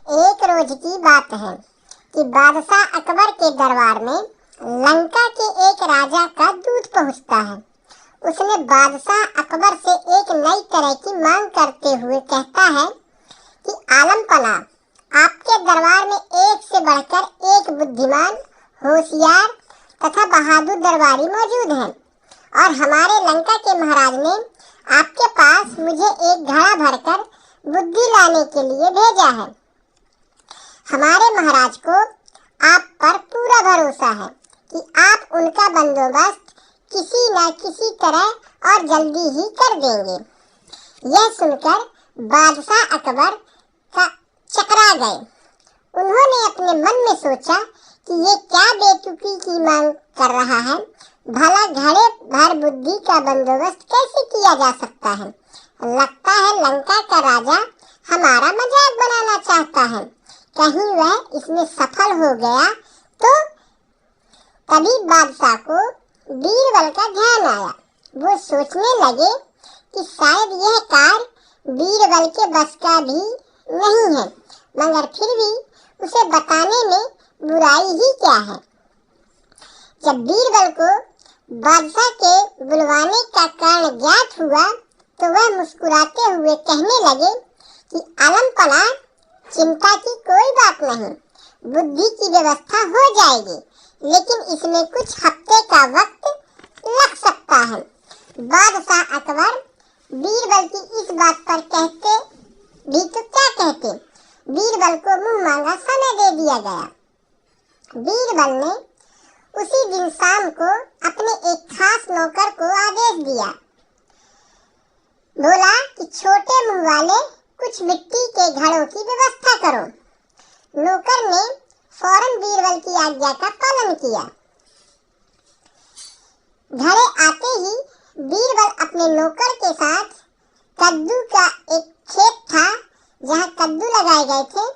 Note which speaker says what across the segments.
Speaker 1: एक रोज की बात है कि बादशाह अकबर के दरबार में लंका के एक राजा का दूत पहुंचता है। उसने बादशाह अकबर से एक नई तरह की मांग करते हुए कहता है कि आलम पना, आपके दरबार में एक से बढ़कर एक बुद्धिमान, होशियार तथा बहादुर दरबारी मौजूद हैं और हमारे लंका के महाराज ने आपके पास मुझे एक घड़ा भरकर बुद्धि लाने के लिए भेजा है। हमारे महाराज को आप पर पूरा भरोसा है कि आप उनका बंदोबस्त किसी न किसी तरह और जल्दी ही कर देंगे। यह सुनकर बादशाह अकबर का चकरा गए। उन्होंने अपने मन में सोचा कि ये क्या बेतुकी की मांग कर रहा है। भला घड़े भर बुद्धि का बंदोबस्त कैसे किया जा सकता है। लगता है लंका का राजा हमारा मजाक बनाना चाहता है। कहीं वह इसमें सफल हो गया तो। तभी बादशाह को बीरबल का ध्यान आया। वो सोचने लगे कि शायद यह कार्य बीरबल के बस का भी नहीं है, मगर फिर भी उसे बताने में बुराई ही क्या है। जब बीरबल को बादशाह के बुलवाने का कारण ज्ञात हुआ तो वह मुस्कुराते हुए कहने लगे कि आलम पना, चिंता की कोई बात नहीं, बुद्धि की व्यवस्था हो जाएगी, लेकिन इसमें कुछ हफ्ते का वक्त लग सकता है। बादशाह अकबर बीरबल की इस बात पर कहते भी तो क्या कहते। बीरबल को मुंह मांगा समय दे दिया गया। बीरबल ने उसी दिन शाम को अपने एक खास नौकर को आदेश दिया। बोला कि छोटे मुंह वाले कुछ मिट्टी के घड़ों की व्यवस्था करो। नौकर ने फौरन बीरबल की आज्ञा का पालन किया। घड़े आते ही बीरबल अपने नौकर के साथ कद्दू का एक खेत था जहाँ कद्दू लगाए गए थे,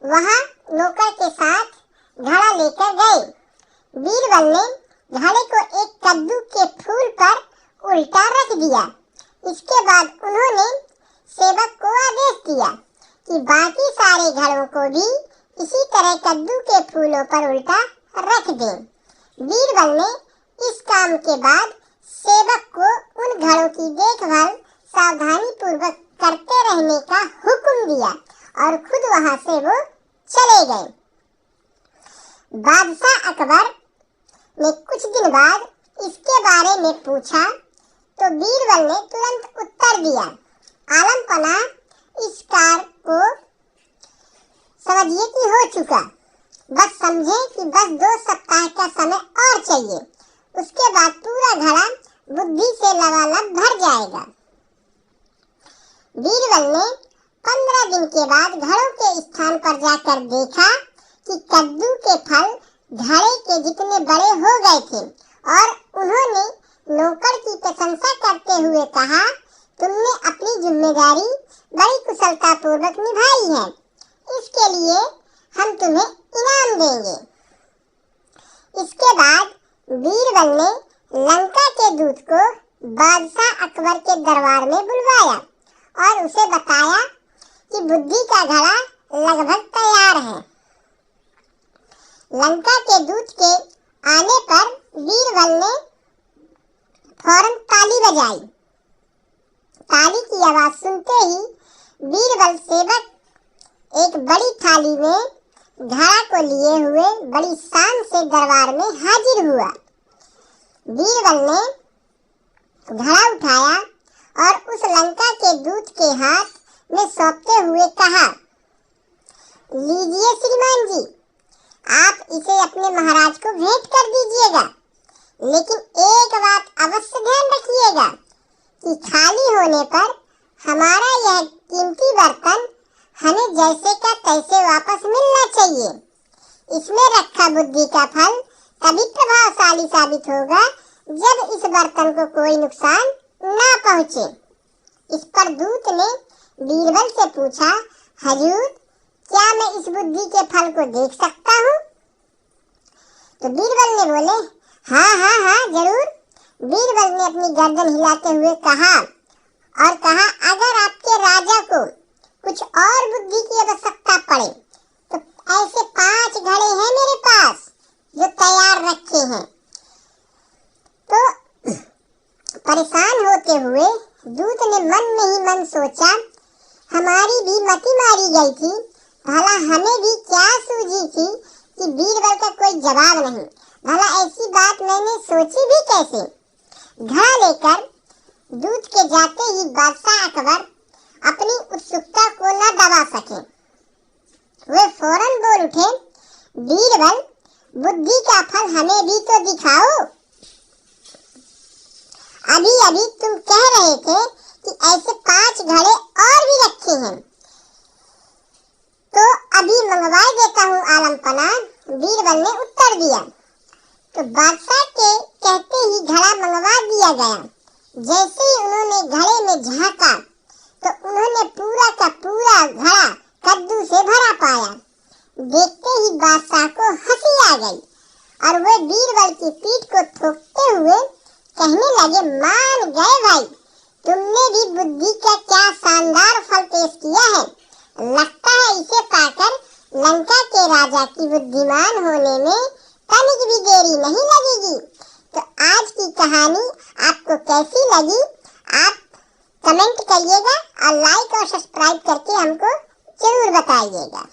Speaker 1: वहाँ नौकर के साथ घड़ा लेकर गए। बीरबल ने घड़े को एक कद्दू के फूल पर उल्टा रख दिया। इसके बाद उन्होंने सेवक को आदेश दिया कि बाकी सारे घड़ों को भी इसी तरह कद्दू के फूलों पर उल्टा रख दें। बीरबल ने इस काम के बाद सेवक को उन घड़ों की देखभाल सावधानी पूर्वक करते रहने का हुक्म दिया और खुद वहां से वो चले गए। बादशाह अकबर ने कुछ दिन बाद इसके बारे में पूछा तो बीरबल ने तुरंत उत्तर दिया, आलम पना, इस कार्य को समझिए कि हो चुका। बस समझे कि बस 2 सप्ताह का समय और चाहिए, उसके बाद पूरा घड़ा बुद्धि से लबालब भर जाएगा। बीरबल ने 15 दिन के बाद घड़ों के स्थान पर जाकर देखा कि कद्दू के फल घड़े के जितने बड़े हो गए थे और उन्होंने नौकर की प्रशंसा करते हुए कहा, तुमने अपनी जिम्मेदारी बड़ी कुशलता पूर्वक निभाई है, इसके लिए हम तुम्हें इनाम देंगे। इसके बाद बीरबल ने लंका के दूत को बादशाह अकबर के दरबार में बुलवाया और उसे बताया कि बुद्धि का घड़ा लगभग तैयार है। लंका के दूत के आने पर बीरबल ने फौरन ताली बजाई। ताली की आवाज सुनते ही बीरबल सेवक एक बड़ी थाली में घड़ा को लिए हुए बड़ी शान से दरबार में हाजिर हुआ। बीरबल ने घड़ा उठाया और उस लंका के दूत के हाथ में सौंपते हुए कहा, लीजिए श्रीमान जी, आप इसे अपने महाराज को भेंट कर दीजिएगा, लेकिन एक बात अवश्य ध्यान रखिएगा कि खाली होने पर हमारा यह कीमती बर्तन हमें जैसे का तैसे वापस मिलना चाहिए। इसमें रखा बुद्धि का फल तभी प्रभावशाली साबित होगा जब इस बर्तन को कोई नुकसान ना पहुँचे। इस पर दूत ने बीरबल से पूछा, हजूर, क्या मैं इस बुद्धि के फल को देख सकता हूँ? तो बीरबल ने बोले, हाँ जरूर। बीरबल ने अपनी गर्दन हिलाते हुए कहा, अगर आपके राजा को कुछ और बुद्धि की आवश्यकता पड़े। तो ऐसे 5 घड़े हैं मेरे पास जो तैयार रखे हैं। तो परेशान होते हुए दूत ने मन में ही मन सोचा, हमारी भी मति मारी गई थी, भला हमें भी क्या सूझी थी कि बीरबल का कोई जवाब नहीं। भला ऐसी बात मैंने सोची भी कैसे। घड़ा लेकर दूत के जाते ही बादशाह अकबर अपनी उत्सुकता को न दबा सके। वे फौरन बोल उठे, बीरबल, बुद्धि का फल हमें भी तो दिखाओ। अभी अभी तुम कह रहे थे कि ऐसे 5 घड़े और भी रखे हैं, तो अभी मंगवाई देता हूँ आलमपना, बीरबल ने उत्तर दिया। तो बादशाह के कहते ही घड़ा मंगवा दिया गया। जैसे ही उन्होंने घड़े में झांका तो उन्होंने पूरा का पूरा घड़ा कद्दू से भरा पाया। देखते ही बादशाह को हंसी आ गई और वे बीरबल की पीठ को ठोकते हुए कहने लगे, मान गए भाई, तुमने भी बुद्धि का क्या शानदार फल पेश किया है। लगता है इसे पाकर लंका के राजा की बुद्धिमान होने में तनिक भी देरी नहीं लगेगी। तो आज की कहानी आपको कैसी लगी, आप कमेंट करिएगा और लाइक और सब्सक्राइब करके हमको जरूर बताइएगा।